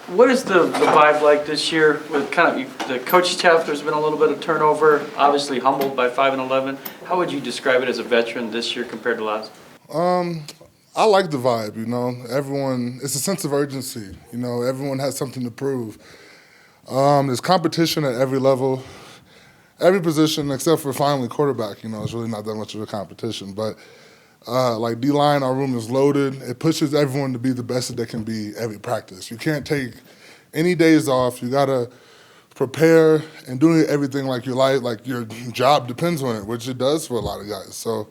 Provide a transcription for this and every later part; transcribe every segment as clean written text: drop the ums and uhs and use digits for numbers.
What is the vibe like this year with kind of the coaching staff? There's been a little bit of turnover, obviously humbled by 5-11. How would you describe it as a veteran this year compared to last? I like the vibe, Everyone, it's a sense of urgency, Everyone has something to prove. There's competition at every level, every position except for finally quarterback. It's really not that much of a competition. But like D-line, our room is loaded. It pushes everyone to be the best that they can be every practice. You can't take any days off. You got to prepare and doing everything like your job depends on it, which it does for a lot of guys. So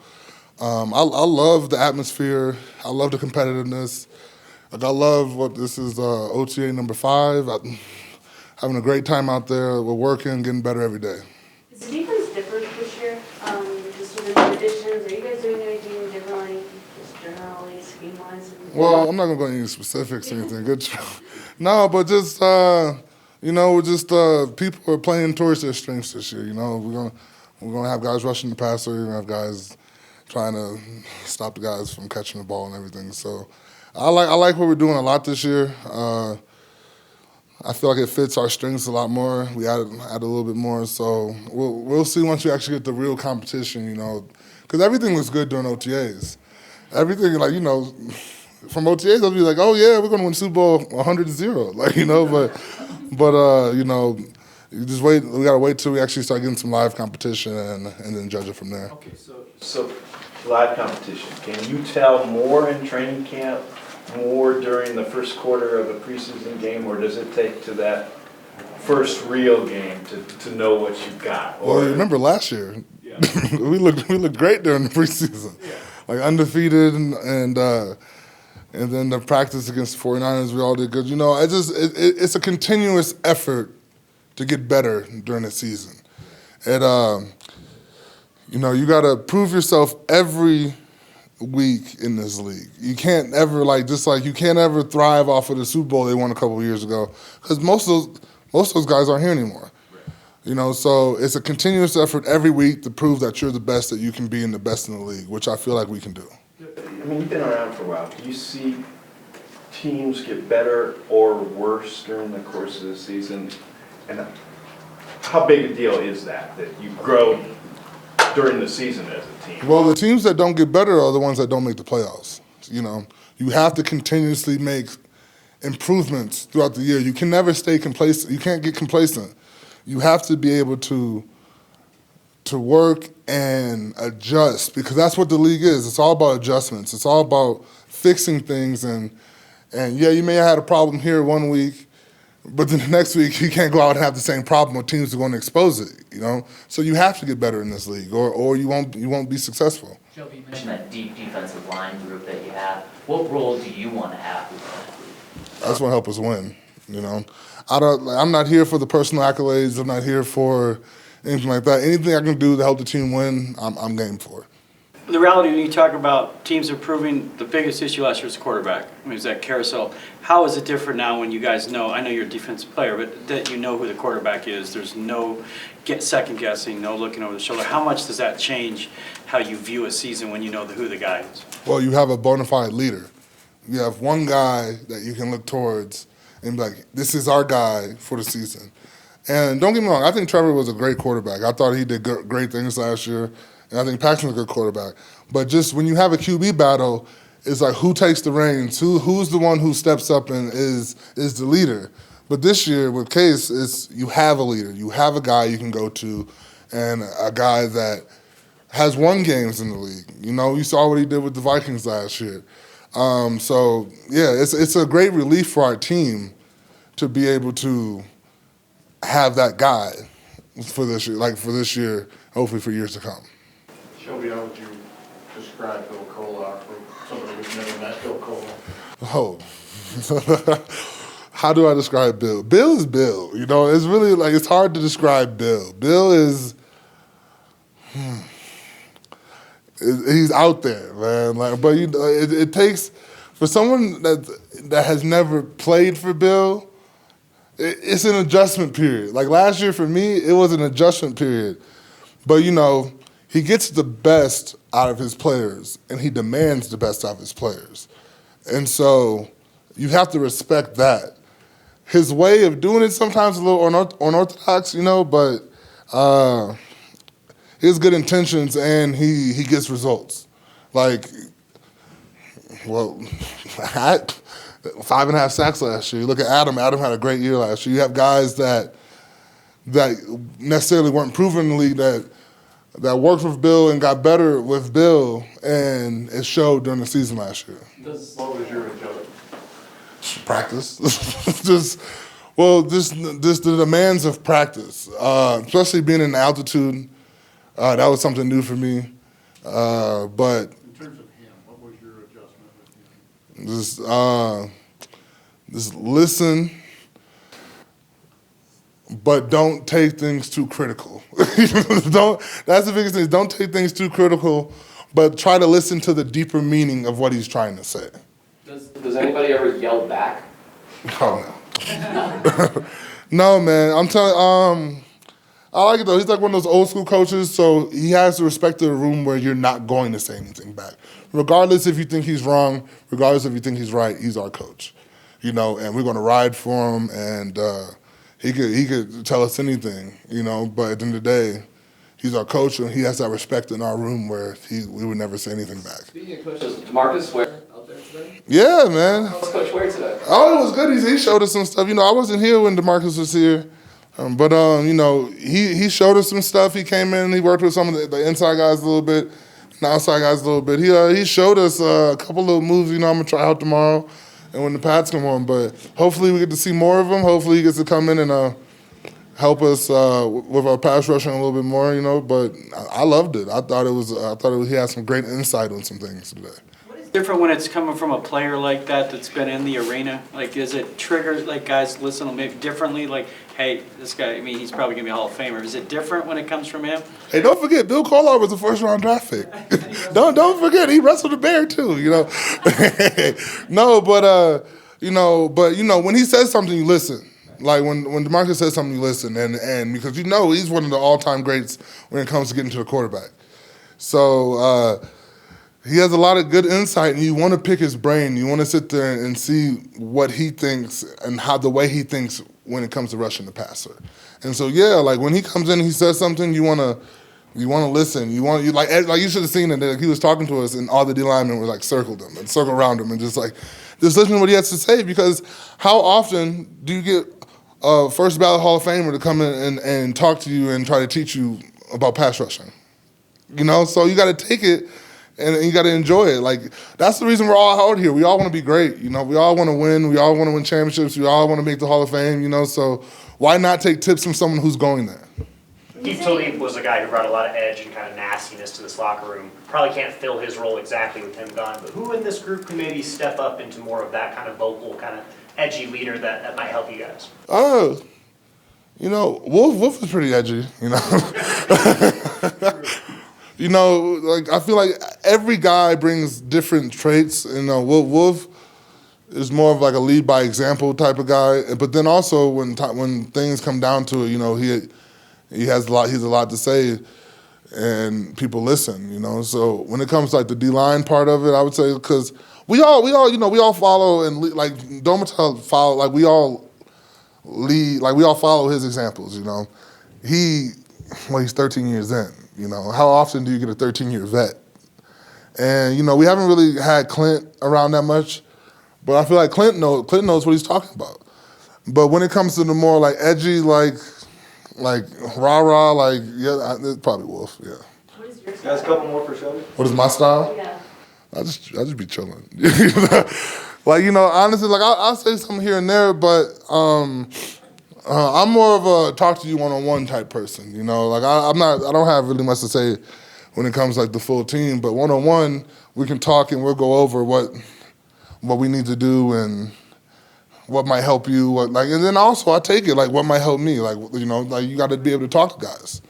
I love the atmosphere. I love the competitiveness. Like I love what this is OTA number 5. Having a great time out there. We're working, getting better every day. Is the defense different this year? Just with the additions, are you guys doing anything differently, just generally scheme-wise? Well, I'm not gonna go into any specifics or anything. Good job. No, but just people are playing towards their strengths this year. We're gonna have guys rushing the passer. We're gonna have guys trying to stop the guys from catching the ball and everything. So I like what we're doing a lot this year. I feel like it fits our strengths a lot more. We add a little bit more, so we'll see once we actually get the real competition, because everything was good during OTAs. Everything, from OTAs, they'll be like, oh yeah, we're going to win Super Bowl 100-0, you just wait. We got to wait till we actually start getting some live competition and then judge it from there. Okay, so live competition. Can you tell more in training camp? More during the first quarter of a preseason game, or does it take to that first real game to know what you've got? Well, remember last year, yeah. we looked great during the preseason, like undefeated, and then the practice against the 49ers, we all did good. It's a continuous effort to get better during the season, and you got to prove yourself every week in this league. You can't ever you can't ever thrive off of the Super Bowl they won a couple of years ago, because most of those guys aren't here anymore. So it's a continuous effort every week to prove that you're the best that you can be and the best in the league, which I feel like we can do. I mean, you've been around for a while. Do you see teams get better or worse during the course of the season? And how big a deal is that you grow during the season as a team? Well, the teams that don't get better are the ones that don't make the playoffs. You have to continuously make improvements throughout the year. You can never stay complacent. You can't get complacent. You have to be able to work and adjust, because that's what the league is. It's all about adjustments. It's all about fixing things. And yeah, you may have had a problem here one week, but then the next week you can't go out and have the same problem, or teams are going to expose it. So you have to get better in this league, or you won't be successful. Shelby, you mentioned that deep defensive line group that you have. What role do you want to have within that group? That's what help us win. I'm not here for the personal accolades. I'm not here for anything like that. Anything I can do to help the team win, I'm game for. The reality, when you talk about teams improving, the biggest issue last year was quarterback. I mean, it's that carousel. How is it different now when you guys know, I know you're a defensive player, but that you know who the quarterback is? There's no second guessing, no looking over the shoulder. How much does that change how you view a season when you know who the guy is? Well, you have a bona fide leader. You have one guy that you can look towards and be like, this is our guy for the season. And don't get me wrong, I think Trevor was a great quarterback. I thought he did great things last year. And I think Paxton's a good quarterback. But just when you have a QB battle, it's like who takes the reins, who's the one who steps up and is the leader. But this year with Case, you have a leader. You have a guy you can go to, and a guy that has won games in the league. You saw what he did with the Vikings last year. So yeah, it's a great relief for our team to be able to have that guy for this year, hopefully for years to come. Shelby, how would you describe Bill Cole for somebody who's never met Bill Cole? Oh, how do I describe Bill? Bill is Bill. It's really it's hard to describe Bill. Bill is, he's out there, man. But it takes, for someone that has never played for Bill, it's an adjustment period. Like last year for me, it was an adjustment period. But he gets the best out of his players, and he demands the best out of his players. And so you have to respect that. his way of doing it sometimes a little unorthodox, you know, but he has good intentions and he gets results. Like, well, I 5.5 sacks last year. You look at Adam. Adam had a great year last year. You have guys that necessarily weren't proven in the league that worked with Bill and got better with Bill, and it showed during the season last year. What was your adjustment? Practice. just the demands of practice, especially being in altitude. That was something new for me. But In terms of him, what was your adjustment with him? just listen, but don't take things too critical. That's the biggest thing. Don't take things too critical, but try to listen to the deeper meaning of what he's trying to say. Does anybody ever yell back? Oh no. No, man. I'm telling. I like it though. He's like one of those old school coaches, so he has the respect of the room where you're not going to say anything back, regardless if you think he's wrong, regardless if you think he's right. He's our coach, you know, and we're going to ride for him. And he could tell us anything, you know. But at the end of the day, he's our coach, and he has that respect in our room where we would never say anything back. Speaking of coaches, DeMarcus Ware out there today? Yeah, man. How's Coach Ware today? Oh, it was good. He showed us some stuff. You know, I wasn't here when DeMarcus was here. But you know, he showed us some stuff. He came in, he worked with some of the inside guys a little bit, and the outside guys a little bit. He showed us a couple little moves. You know, I'm gonna try out tomorrow, and when the Pats come on. But hopefully we get to see more of him. Hopefully he gets to come in and help us with our pass rushing a little bit more. You know, but I loved it. I thought he had some great insight on some things today. Different when it's coming from a player like that that's been in the arena? Like, is it triggered, like, guys listen maybe differently? Like, hey, this guy, I mean, he's probably going to be a Hall of Famer. Is it different when it comes from him? Hey, don't forget, Bill Collar was a first-round draft pick. don't forget, he wrestled a bear, too, you know. No, but when he says something, you listen. Like, when DeMarcus says something, you listen. And because you know he's one of the all-time greats when it comes to getting to the quarterback. So, he has a lot of good insight, and you want to pick his brain. You want to sit there and see what he thinks and how the way he thinks when it comes to rushing the passer. And so, yeah, like when he comes in and he says something, you want to listen. Like you should have seen it. Like, he was talking to us, and all the D linemen were like circled him and circle around him and just listen to what he has to say. Because how often do you get a first ballot Hall of Famer to come in and talk to you and try to teach you about pass rushing? You know, so you got to take it. And you got to enjoy it. Like, that's the reason we're all out here. We all want to be great. You know, we all want to win. We all want to win championships. We all want to make the Hall of Fame, you know. So why not take tips from someone who's going there? Keith Talib was a guy who brought a lot of edge and kind of nastiness to this locker room. Probably can't fill his role exactly with him gone, but who in this group can maybe step up into more of that kind of vocal, kind of edgy leader that might help you guys? You know, Wolf is pretty edgy, you know. You know, like, I feel like every guy brings different traits. You know, Wolf is more of like a lead by example type of guy. But then also when things come down to it, you know, he has a lot. He's a lot to say, and people listen. You know, so when it comes to like the D-line part of it, I would say because we all follow and like Domitel follow, like we all lead, like we all follow his examples. You know, he's 13 years in. You know, how often do you get a 13-year vet? And, you know, we haven't really had Clint around that much, but I feel like Clint knows what he's talking about. But when it comes to the more, like, edgy, like rah-rah, like, yeah, it's probably Wolf, yeah. What is your Guys, a couple more for Shelby. What is my style? Yeah. I just be chilling. Like, you know, honestly, like, I'll say something here and there, but I'm more of a talk to you one-on-one type person, you know. Like I don't have really much to say when it comes like the full team, but one-on-one we can talk and we'll go over what we need to do and what might help you, and then also I take it like what might help me, like, you know, like you got to be able to talk to guys.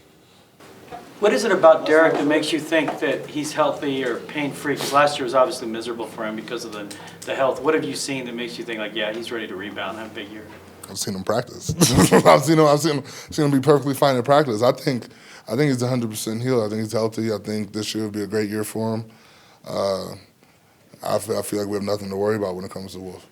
What is it about Derek that makes you think that he's healthy or pain-free? Because last year was obviously miserable for him because of the health. What have you seen that makes you think like, yeah, he's ready to rebound, have a big year? I've seen him practice. I've sseen him be perfectly fine in practice. I think he's 100% healed. I think he's healthy. I think this year will be a great year for him. I feel like we have nothing to worry about when it comes to Wolf.